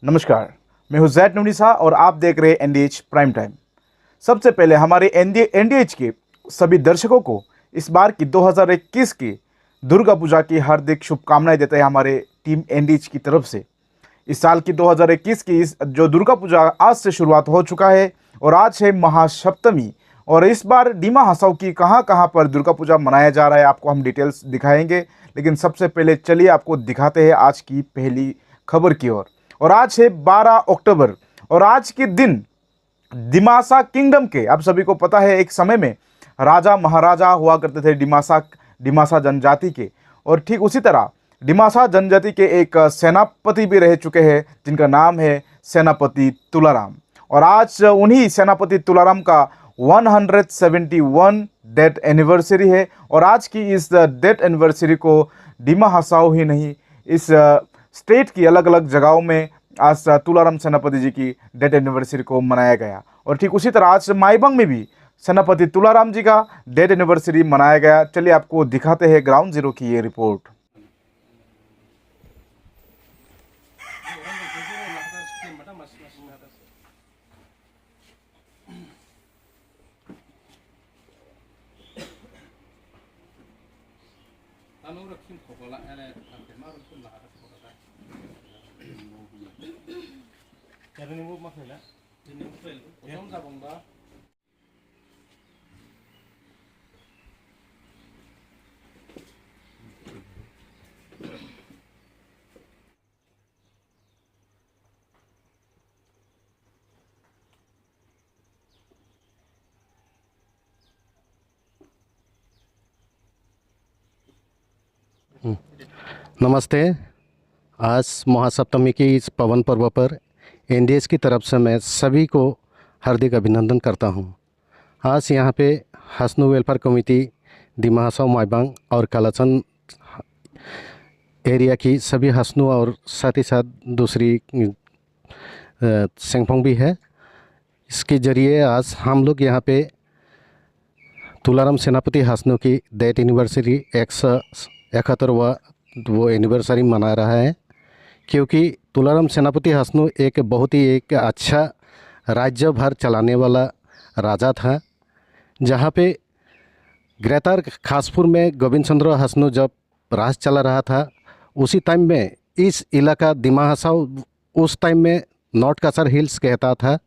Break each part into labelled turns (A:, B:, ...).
A: नमस्कार, मैं हूं जैद नूनिसा और आप देख रहे हैं एनडीएच प्राइम टाइम। सबसे पहले हमारे एनडीएच के सभी दर्शकों को इस बार की 2021 की दुर्गा पूजा की हार्दिक शुभकामनाएं देते हैं हमारे टीम एनडीएच की तरफ से। इस साल की 2021 की इस जो दुर्गा पूजा आज से शुरुआत हो चुका है और आज है महासप्तमी। और इस बार डिमा हसाओ की कहाँ कहाँ पर दुर्गा पूजा मनाया जा रहा है आपको हम डिटेल्स दिखाएंगे, लेकिन सबसे पहले चलिए आपको दिखाते हैं आज की पहली खबर की ओर। और आज है 12 अक्टूबर और आज के दिन दिमासा किंगडम के, आप सभी को पता है एक समय में राजा महाराजा हुआ करते थे डिमासा जनजाति के, और ठीक उसी तरह डिमासा जनजाति के एक सेनापति भी रह चुके हैं जिनका नाम है सेनापति तुलाराम। और आज उन्हीं सेनापति तुलाराम का 171 डेथ एनिवर्सरी है। और आज की इस डेथ एनिवर्सरी को डिमा हसाओ ही नहीं, इस स्टेट की अलग अलग जगहों में आज तुलाराम सेनापति जी की डेथ एनिवर्सरी को मनाया गया। और ठीक उसी तरह आज माईबंग में भी सेनापति तुलाराम जी का डेथ एनिवर्सरी मनाया गया। चलिए आपको दिखाते हैं ग्राउंड जीरो की ये रिपोर्ट।
B: नमस्ते। आज महासप्तमी की इस पवन पर्व पर एनडीएच की तरफ से मैं सभी को हार्दिक अभिनंदन करता हूं। आज यहां पे हसनू वेलफेयर कमेटी डिमा हसाओ माईबंग और कालाचंद एरिया की सभी हसनू और साथ ही साथ दूसरी सेंगफोंग भी है। इसके ज़रिए आज हम लोग यहां पे तुलाराम सेनापति हसनू की डेथ एनिवर्सरी 171वां वो एनिवर्सरी मना रहा है, क्योंकि तुलाराम सेनापति हसनू एक बहुत ही एक अच्छा राज्य भर चलाने वाला राजा था। जहाँ पे ग्रेटर खासपुर में गोविंद चंद्र हसनू जब राज चला रहा था, उसी टाइम में इस इलाका डिमा हसाओ उस टाइम में नॉर्थ कासर हिल्स कहता था।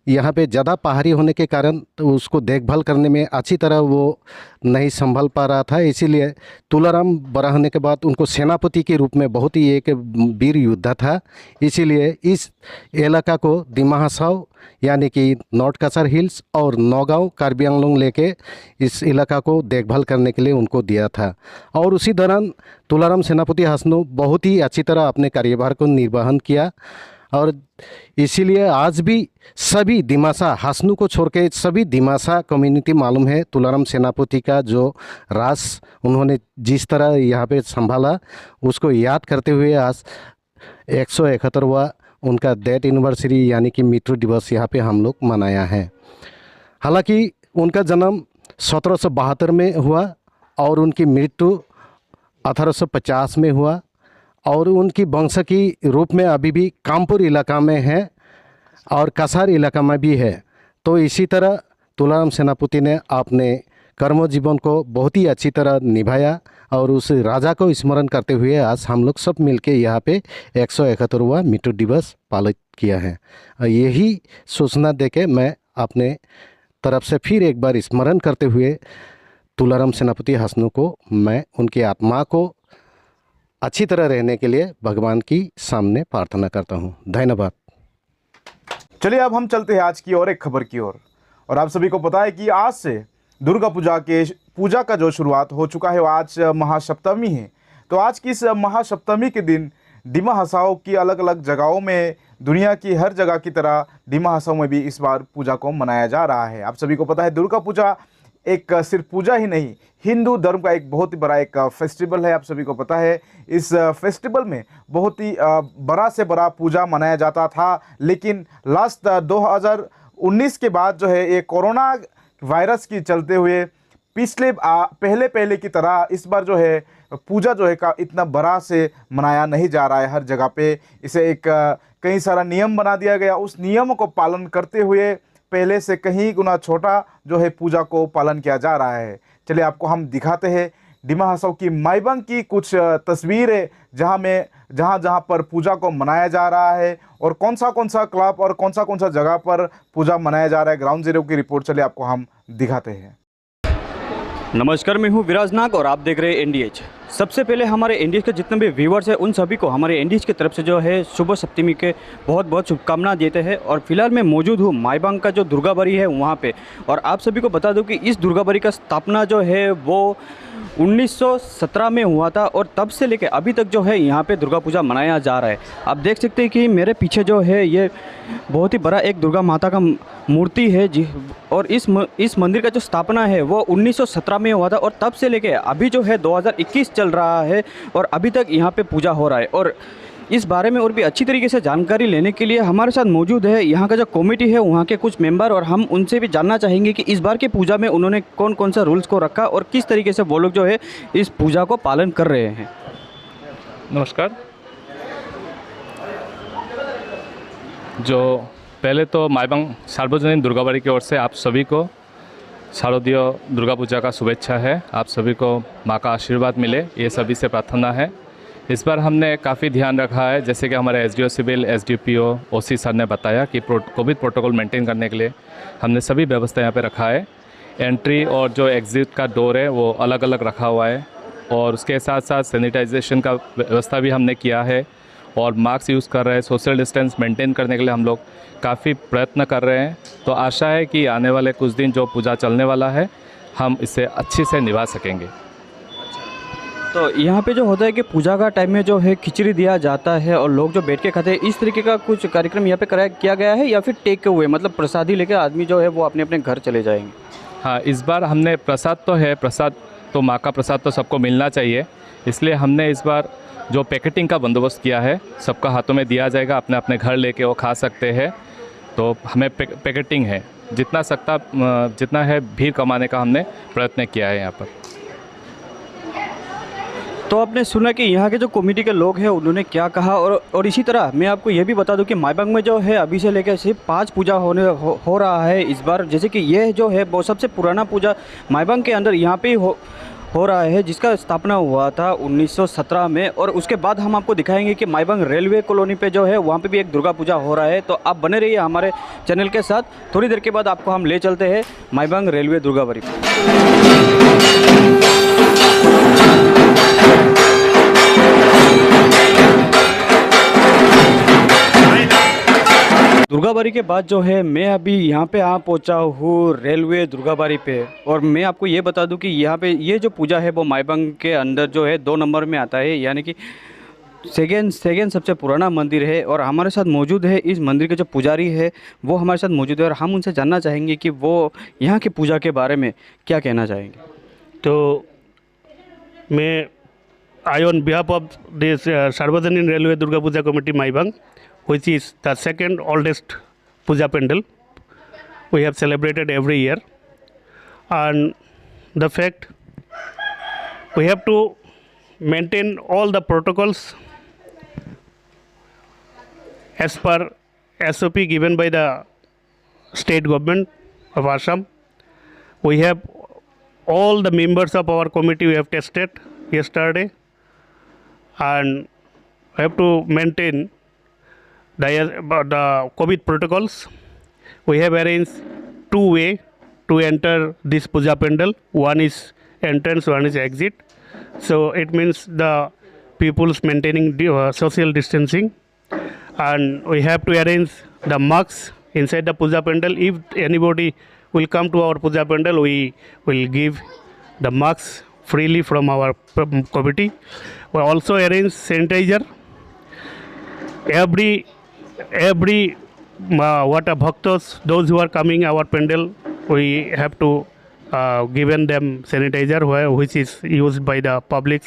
B: यहाँ पे ज़्यादा पहाड़ी होने के कारण तो उसको देखभाल करने में अच्छी तरह वो नहीं संभल पा रहा था। इसीलिए तुलाराम बड़ा होने के बाद उनको सेनापति के रूप में बहुत ही एक वीर योद्धा था। इसीलिए इस इलाका को डिमा हसाओ यानी कि नॉर्थ कासर हिल्स और नौगांव कार्बी आंगलोंग लेके इस इलाका को देखभाल करने के लिए उनको दिया था। और उसी दौरान तुलाराम सेनापति हसनू बहुत ही अच्छी तरह अपने कार्यभार को निर्वहन किया। और इसीलिए आज भी सभी दिमासा हसनू को छोड़ के सभी दिमासा कम्युनिटी मालूम है तुलाराम सेनापति का जो राज उन्होंने जिस तरह यहाँ पे संभाला, उसको याद करते हुए आज 171वां उनका डेथ एनिवर्सरी यानी कि मृत्यु दिवस यहाँ पे हम लोग मनाया है। हालांकि उनका जन्म 1772 में हुआ और उनकी मृत्यु 1850 में हुआ। और उनकी वंश की रूप में अभी भी कामपुर इलाका में है और कसार इलाका में भी है। तो इसी तरह तुलाराम सेनापति ने अपने कर्म जीवन को बहुत ही अच्छी तरह निभाया और उस राजा को स्मरण करते हुए आज हम लोग सब मिलके यहाँ पे 171वां मृत्यु दिवस पालित किया है। यही सूचना देके मैं अपने तरफ से फिर एक बार स्मरण करते हुए तुलाराम सेनापति हसनू को मैं उनकी आत्मा को अच्छी तरह रहने के लिए भगवान की सामने प्रार्थना करता हूं। धन्यवाद।
A: चलिए अब हम चलते हैं आज की और एक खबर की ओर। और आप सभी को पता है कि आज से दुर्गा पूजा का जो शुरुआत हो चुका है, वो आज महासप्तमी है। तो आज की इस महासप्तमी के दिन डिमा हसाओ की अलग अलग जगहों में, दुनिया की हर जगह की तरह डिमा हसाओ में भी इस बार पूजा को मनाया जा रहा है। आप सभी को पता है दुर्गा पूजा एक सिर्फ पूजा ही नहीं, हिंदू धर्म का एक बहुत ही बड़ा एक फेस्टिवल है। आप सभी को पता है इस फेस्टिवल में बहुत ही बड़ा से बड़ा पूजा मनाया जाता था, लेकिन लास्ट 2019 के बाद जो है ये कोरोना वायरस के चलते हुए पहले पहले की तरह इस बार जो है पूजा जो है का इतना बड़ा से मनाया नहीं जा रहा है। हर जगह पे इसे एक कई सारा नियम बना दिया गया, उस नियम को पालन करते हुए पहले से कहीं गुना छोटा जो है पूजा को पालन किया जा रहा है। चलिए आपको हम दिखाते हैं डिमा हसाओ की माईबंग की कुछ तस्वीरें जहाँ जहाँ पर पूजा को मनाया जा रहा है और कौन सा क्लब और कौन सा जगह पर पूजा मनाया जा रहा है। ग्राउंड जीरो की रिपोर्ट चलिए आपको हम दिखाते हैं।
C: नमस्कार, मैं हूं विराज नाग और आप देख रहे हैं एनडीएच। सबसे पहले हमारे एनडीएच के जितने भी व्यूवर्स हैं उन सभी को हमारे एनडीएच की तरफ से जो है शुभ सप्तमी के बहुत बहुत शुभकामनाएं देते हैं। और फिलहाल मैं मौजूद हूं माईबंग का जो दुर्गा बारी है वहां पे, और आप सभी को बता दूं कि इस दुर्गा बारी का स्थापना जो है वो 1917 में हुआ था और तब से लेकर अभी तक जो है यहाँ पे दुर्गा पूजा मनाया जा रहा है। आप देख सकते हैं कि मेरे पीछे जो है ये बहुत ही बड़ा एक दुर्गा माता का मूर्ति है जी। और इस मंदिर का जो स्थापना है वो 1917 में हुआ था और तब से लेकर अभी जो है 2021 चल रहा है और अभी तक यहाँ पे पूजा हो रहा है। और इस बारे में और भी अच्छी तरीके से जानकारी लेने के लिए हमारे साथ मौजूद है यहाँ का जो कमेटी है वहाँ के कुछ मेंबर, और हम उनसे भी जानना चाहेंगे कि इस बार की पूजा में उन्होंने कौन कौन सा रूल्स को रखा और किस तरीके से वो लोग जो है इस पूजा को पालन कर रहे हैं।
D: नमस्कार। जो पहले तो माईबंग सार्वजनिक दुर्गा बारी की ओर से आप सभी को शारदीय दुर्गा पूजा का शुभेच्छा है। आप सभी को माँ का आशीर्वाद मिले, ये सभी से प्रार्थना है। इस बार हमने काफ़ी ध्यान रखा है, जैसे कि हमारे एसडीओ सिविल, एसडीपीओ, ओसी सर ने बताया कि कोविड प्रोटोकॉल मेंटेन करने के लिए हमने सभी व्यवस्था यहाँ पे रखा है। एंट्री और जो एग्ज़िट का डोर है वो अलग अलग रखा हुआ है और उसके साथ साथ सैनिटाइजेशन का व्यवस्था भी हमने किया है और मास्क यूज़ कर रहे हैं। सोशल डिस्टेंस मेंटेन करने के लिए हम लोग काफ़ी प्रयत्न कर रहे हैं। तो आशा है कि आने वाले कुछ दिन जो पूजा चलने वाला है हम इसे अच्छे से निभा सकेंगे।
C: तो यहाँ पे जो होता है कि पूजा का टाइम में जो है खिचड़ी दिया जाता है और लोग जो बैठ के खाते हैं, इस तरीके का कुछ कार्यक्रम यहाँ पे किया गया है या फिर टेक अवे, मतलब प्रसादी लेकर आदमी जो है वो अपने अपने घर चले जाएंगे?
D: हाँ, इस बार हमने प्रसाद तो है, प्रसाद तो माँ का प्रसाद तो सबको मिलना चाहिए, इसलिए हमने इस बार जो पैकेटिंग का बंदोबस्त किया है सबका हाथों में दिया जाएगा, अपने अपने घर लेके वो खा सकते हैं। तो हमें पैकेटिंग है, जितना है भीड़ कमाने का हमने प्रयत्न किया है यहाँ पर।
C: तो आपने सुना कि यहाँ के जो कमेटी के लोग हैं उन्होंने क्या कहा, और इसी तरह मैं आपको ये भी बता दूं कि माईबंग में जो है अभी से लेकर सिर्फ 5 पूजा हो रहा है इस बार। जैसे कि ये जो है वो सबसे पुराना पूजा माईबंग के अंदर यहाँ पे हो रहा है, जिसका स्थापना हुआ था 1917 में। और उसके बाद हम आपको दिखाएंगे कि माईबंग रेलवे कॉलोनी पे जो है वहाँ पे भी एक दुर्गा पूजा हो रहा है। तो आप बने रहिए हमारे चैनल के साथ। थोड़ी देर के बाद आपको हम ले चलते हैं माईबंग रेलवे दुर्गा बारी। दुर्गा बारी के बाद जो है मैं अभी यहाँ पे पहुँचा हूँ रेलवे दुर्गा बारी पे, और मैं आपको ये बता दूँ कि यहाँ पे ये जो पूजा है वो माईबंग के अंदर जो है 2 नंबर में आता है, यानी कि सेकेंड सबसे पुराना मंदिर है। और हमारे साथ मौजूद है इस मंदिर के जो पुजारी है वो हमारे साथ मौजूद है और हम उनसे जानना चाहेंगे कि वो यहाँ की पूजा के बारे में क्या कहना चाहेंगे।
E: तो मैं I on behalf of this Sarvajanin Railway Durga Puja Committee Maibang, which is the second oldest puja pandal we have celebrated every year, and the fact we have to maintain all the protocols as per SOP given by the state government of Assam. We have all the members of our committee we have tested yesterday, and we have to maintain the COVID protocols. We have arranged 2 ways to enter this puja pandal. One is entrance, one is exit. So it means the people's maintaining social distancing, and we have to arrange the masks inside the puja pandal. If anybody will come to our puja pandal, we will give the masks freely from our committee. We also arrange sanitizer. Every bhaktas, those who are coming our pandal, we have to given them sanitizer, which is used by the public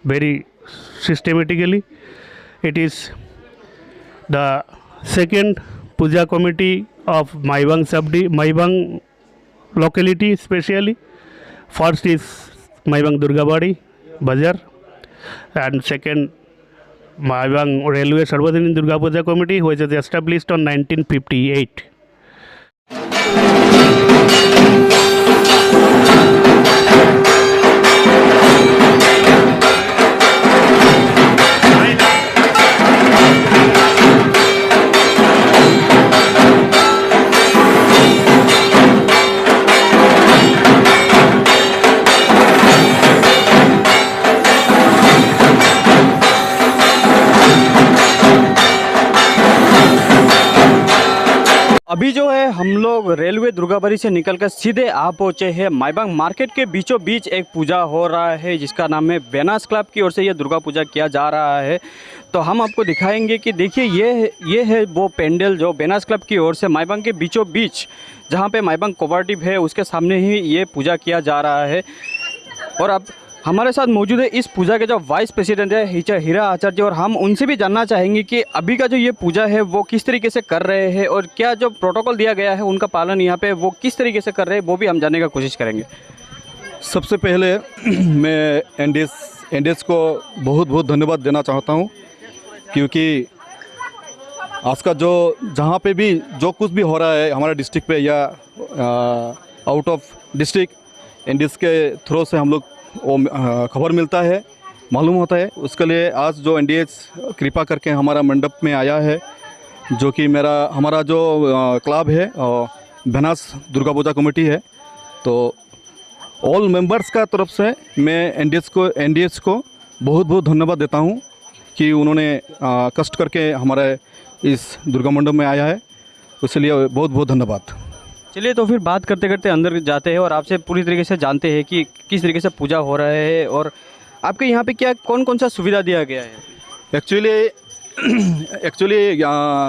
E: very systematically. It is the second puja committee of Maibang locality, especially First is Maibang Durgabari Bazar, and second Maibang Railway Sarvajanin Durga Puja Committee, which was established on 1958.
C: अभी जो है हम लोग railway Durgabari से निकलकर सीधे आ पहुँचे हैं माईबांग मार्केट के बीचों बीच एक पूजा हो रहा है जिसका नाम है बेनास क्लब की ओर से ये दुर्गा पूजा किया जा रहा है। तो हम आपको दिखाएंगे कि देखिए ये है वो पेंडल जो बेनास क्लब की ओर से माईबांग के बीचों बीच जहाँ पे माईबांग कोऑपरेटिव है उसके सामने ही ये पूजा किया जा रहा है। और अब हमारे साथ मौजूद है इस पूजा के जो वाइस प्रेसिडेंट है हीरा आचार्य, और हम उनसे भी जानना चाहेंगे कि अभी का जो ये पूजा है वो किस तरीके से कर रहे हैं और क्या जो प्रोटोकॉल दिया गया है उनका पालन यहाँ पे वो किस तरीके से कर रहे हैं, वो भी हम जानने का कोशिश करेंगे।
F: सबसे पहले मैं एनडीएस को बहुत बहुत धन्यवाद देना चाहता हूँ, क्योंकि आज का जो जहाँ पे भी जो कुछ भी हो रहा है हमारे डिस्ट्रिक्ट पे या आउट ऑफ डिस्ट्रिक्ट, एनडीएस के थ्रू से हम लोग खबर मिलता है, मालूम होता है। उसके लिए आज जो एनडीएस कृपा करके हमारा मंडप में आया है, जो कि हमारा जो क्लब है बेनास दुर्गा पूजा कमेटी है, तो ऑल मेंबर्स का तरफ से मैं एनडीएस को बहुत बहुत धन्यवाद देता हूँ कि उन्होंने कष्ट करके हमारे इस दुर्गा मंडप में आया है, इसलिए बहुत बहुत धन्यवाद।
C: चलिए तो फिर बात करते करते अंदर जाते हैं और आपसे पूरी तरीके से जानते हैं कि किस तरीके से पूजा हो रहा है और आपके यहाँ पे क्या कौन सा सुविधा दिया गया है।
F: एक्चुअली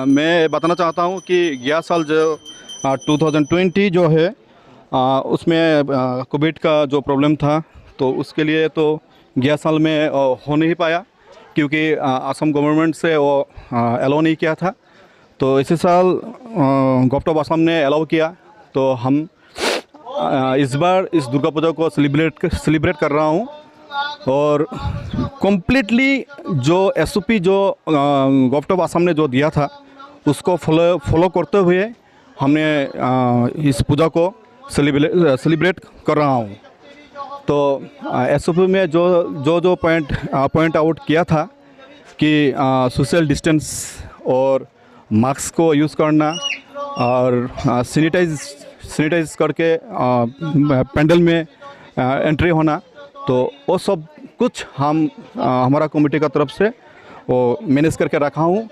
F: मैं बताना चाहता हूँ कि गया साल जो 2020 जो है उसमें कोविड का जो प्रॉब्लम था, तो उसके लिए तो गया साल में हो नहीं पाया क्योंकि असम गवर्नमेंट से वो अलाउ नहीं किया था। तो इसी साल गवर्नमेंट ऑफ असम ने अलाउ किया, तो हम इस बार इस दुर्गा पूजा को सेलिब्रेट कर रहा हूँ और कम्प्लीटली जो एसओपी जो गवर्नमेंट ऑफ असम ने जो दिया था उसको फॉलो करते हुए हमने इस पूजा को सेलिब्रेट कर रहा हूँ। तो एसओपी में जो पॉइंट आउट किया था कि सोशल डिस्टेंस और मास्क को यूज़ करना और सैनिटाइज करके पेंडल में एंट्री होना, तो वो सब कुछ हमारा कमेटी का तरफ से वो मैनेज करके रखा हूँ।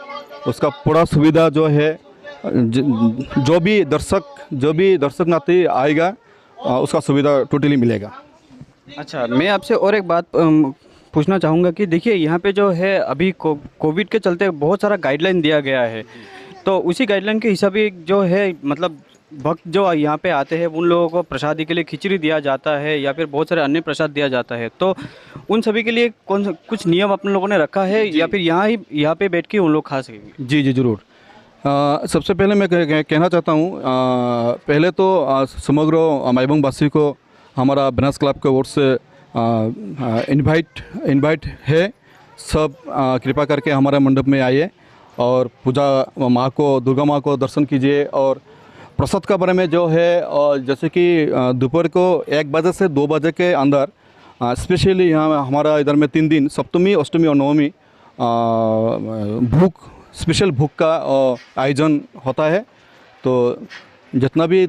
F: उसका पूरा सुविधा जो है जो भी दर्शक नाते आएगा उसका सुविधा टोटली मिलेगा।
C: अच्छा, मैं आपसे और एक बात पूछना चाहूँगा कि देखिए यहाँ पे जो है अभी कोविड के चलते बहुत सारा गाइडलाइन दिया गया है, तो उसी गाइडलाइन के हिसाब से जो है मतलब भक्त जो यहाँ पे आते हैं उन लोगों को प्रसादी के लिए खिचड़ी दिया जाता है या फिर बहुत सारे अन्य प्रसाद दिया जाता है, तो उन सभी के लिए कुछ नियम अपने लोगों ने रखा है या फिर यहाँ पे बैठ के उन लोग खा सकेंगे?
F: जी ज़रूर। सबसे पहले मैं कहना चाहता हूँ, पहले तो समग्र माईबांग वासी को हमारा बेनास क्लब के ओर से इनवाइट है। सब कृपा करके हमारे मंडप में आइए और पूजा माँ को, दुर्गा माँ को दर्शन कीजिए। और प्रसाद का बारे में जो है, और जैसे कि दोपहर को 1 बजे से 2 बजे के अंदर स्पेशली यहाँ हमारा इधर में 3 दिन सप्तमी, अष्टमी और नवमी स्पेशल भूख का आयोजन होता है। तो जितना भी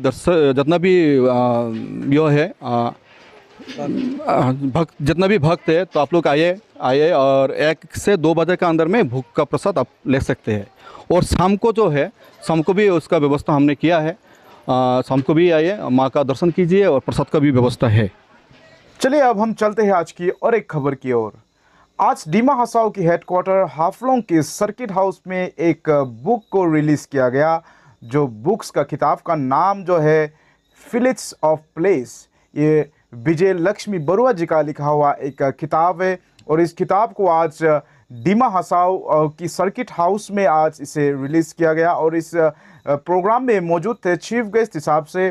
F: यो है जितना भी भक्त है, तो आप लोग आइए और 1 से 2 बजे के अंदर में भूख का प्रसाद आप ले सकते हैं। और शाम को भी उसका व्यवस्था हमने किया है, शाम को भी आइए, माँ का दर्शन कीजिए और प्रसाद का भी व्यवस्था है।
A: चलिए अब हम चलते हैं आज की और एक खबर की ओर। आज डीमा हसाओ की हेडक्वार्टर हाफलोंग के सर्किट हाउस में एक बुक को रिलीज़ किया गया, जो बुक्स का किताब का नाम जो है फिलिट्स ऑफ प्लेस। ये विजय लक्ष्मी बरुआ जी का लिखा हुआ एक किताब है और इस किताब को आज डिमा हसाओ की सर्किट हाउस में आज इसे रिलीज़ किया गया। और इस प्रोग्राम में मौजूद थे चीफ गेस्ट हिसाब से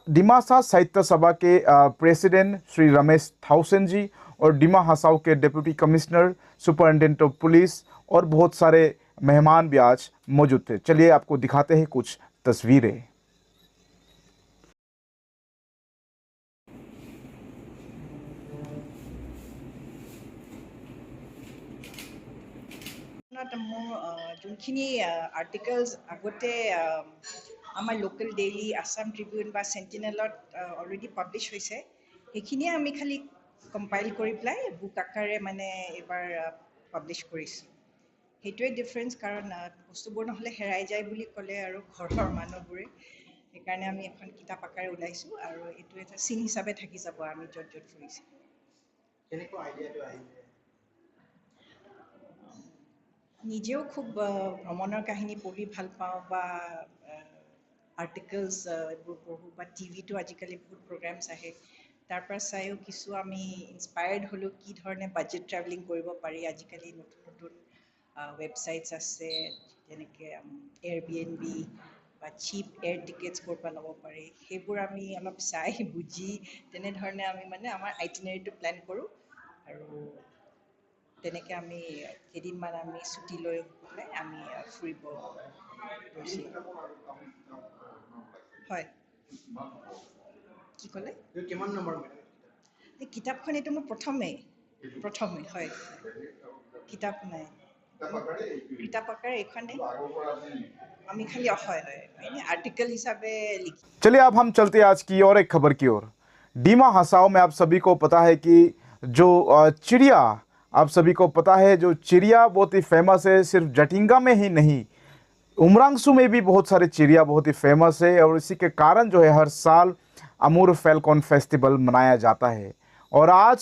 A: डिमासा साहित्य सभा के प्रेसिडेंट श्री रमेश थाउसेन जी और डिमा हसाओ के deputy commissioner, superintendent of police और बहुत सारे मेहमान भी आज मौजूद थे। चलिए आपको दिखाते हैं कुछ तस्वीरें।
G: মোৰ যোনখিনি আৰ্টিকেলছ আগতে আমাৰ লোকেল ডেইলি আছাম ট্ৰিবিউন বা চেণ্টিনেলত অলৰেডি পাব্লিছ হৈছে, সেইখিনিয়ে আমি খালি কম্পাইল কৰি পেলাই বুক আকাৰে মানে এইবাৰ পাব্লিছ কৰিছোঁ। সেইটোৱে ডিফাৰেঞ্চ, কাৰণ বস্তুবোৰ নহ'লে হেৰাই যায় বুলি ক'লে আৰু ঘৰৰ মানুহবোৰে, সেইকাৰণে আমি এখন কিতাপ আকাৰে ওলাইছোঁ আৰু এইটো এটা চিন হিচাপে থাকি যাব আমি য'ত য'ত ফুৰিছোঁ। নিজেও খুব ভ্ৰমণৰ কাহিনী পঢ়ি ভাল পাওঁ বা আৰ্টিকেলছ এইবোৰ পঢ়োঁ বা টিভিটো আজিকালি বহুত প্ৰগ্ৰামছ আহে, তাৰ পৰা চাইও কিছু আমি ইনস্পায়াৰ্ড হ'লোঁ কি ধৰণে বাজেট ট্ৰেভেলিং কৰিব পাৰি। আজিকালি নতুন নতুন ৱেবছাইটছ আছে যেনেকৈ এয়াৰবিএনবি বা চিপ এয়াৰ টিকেটছ ক'ৰ পৰা ল'ব পাৰি, সেইবোৰ আমি অলপ চাই বুজি তেনেধৰণে আমি মানে আমাৰ আইটিনাৰীটো প্লেন কৰোঁ। আৰু তেনেকৈ আমি কেইদিনমান আমি ছুটি লৈ পেলাই আমি ফুৰিব গৈছোঁ। হয়, কি ক'লে? কিমান নম্বৰ? এই কিতাপখন এইটো মোৰ প্ৰথমেই হয়, কিতাপ নাই, কিতাপ আকাৰে এইখনেই আমি খালি হয় এনে आर्टिकल हिसाबे लिखी।
A: चलिए अब हम चलते हैं आज की और एक खबर की ओर। डिमा हसाओ में आप सभी को पता है कि जो चिड़िया, आप सभी को पता है जो चिड़िया बहुत ही फेमस है, सिर्फ जटिंगा में ही नहीं, उमरांगसू में भी बहुत सारे चिड़िया बहुत ही फेमस है। और इसी के कारण जो है हर साल अमूर फैल्कन फेस्टिवल मनाया जाता है। और आज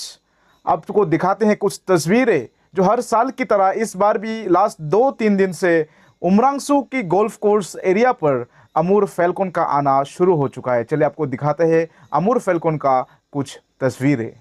A: आपको दिखाते हैं कुछ तस्वीरें जो हर साल की तरह इस बार भी लास्ट 2-3 दिन से उमरांगसू की गोल्फ कोर्स एरिया पर अमूर फैल्कन का आना शुरू हो चुका है। चलिए आपको दिखाते हैं अमूर फैल्कन का कुछ तस्वीरें।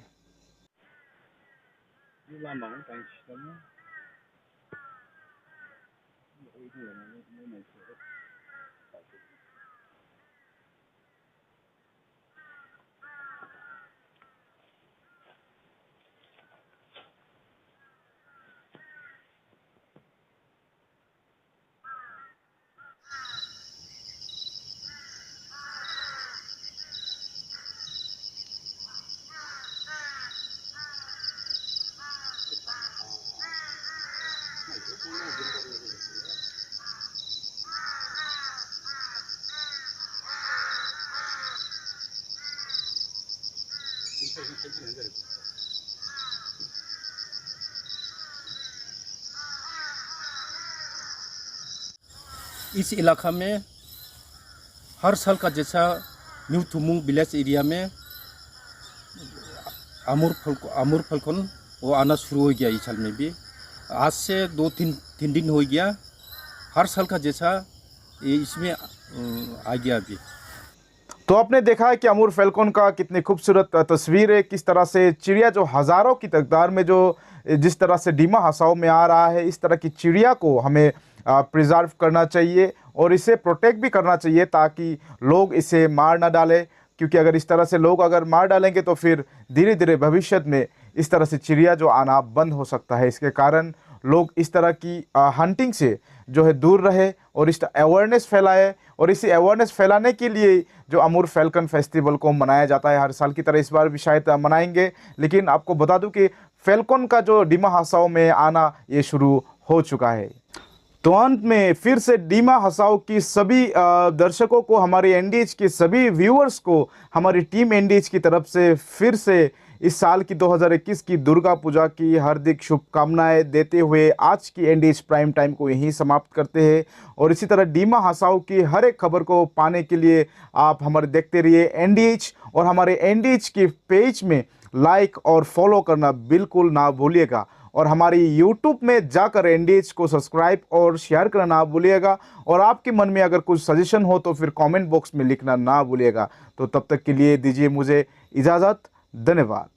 H: इस इलाका में हर साल का जैसा न्यू थुमुंग विलेज एरिया में अमूर फैल्कन वो आना शुरू हो गया। इस साल में भी आज से 2-3 दिन हो गया। हर साल का जैसा ये इसमें आ गया अभी।
A: तो आपने देखा है कि अमूर फैल्कन का कितनी खूबसूरत तस्वीर है, किस तरह से चिड़िया जो हज़ारों की तादाद में जो जिस तरह से डिमा हसाओ में आ रहा है, इस तरह की चिड़िया को हमें प्रिजर्व करना चाहिए और इसे प्रोटेक्ट भी करना चाहिए ताकि लोग इसे मार ना डालें। क्योंकि अगर इस तरह से लोग अगर मार डालेंगे तो फिर धीरे धीरे भविष्य में इस तरह से चिड़िया जो आना बंद हो सकता है। इसके कारण लोग इस तरह की हंटिंग से जो है दूर रहे और इस अवेयरनेस फैलाए। और इसी अवेयरनेस फैलाने के लिए जो अमूर फैल्कन फेस्टिवल को मनाया जाता है, हर साल की तरह इस बार भी शायद मनाएंगे। लेकिन आपको बता दूं कि फैल्कन का जो डिमा हसाओ में आना ये शुरू हो चुका है। तो अंत में फिर से डिमा हसाओ की सभी दर्शकों को, हमारे एनडीएच के सभी व्यूअर्स को हमारी टीम एनडीएच की तरफ से फिर से इस साल की 2021 की दुर्गा पूजा की हार्दिक शुभकामनाएं देते हुए आज की एनडीएच प्राइम टाइम को यहीं समाप्त करते हैं। और इसी तरह डिमा हसाओ की हर एक खबर को पाने के लिए आप हमारे देखते रहिए एनडीएच, और हमारे एनडीएच के पेज में लाइक और फॉलो करना बिल्कुल ना भूलिएगा। और हमारी यूट्यूब में जाकर एनडीएच को सब्सक्राइब और शेयर करना ना भूलिएगा। और आपके मन में अगर कुछ सजेशन हो तो फिर कमेंट बॉक्स में लिखना ना भूलिएगा। तो तब तक के लिए दीजिए मुझे इजाज़त। धन्यवाद।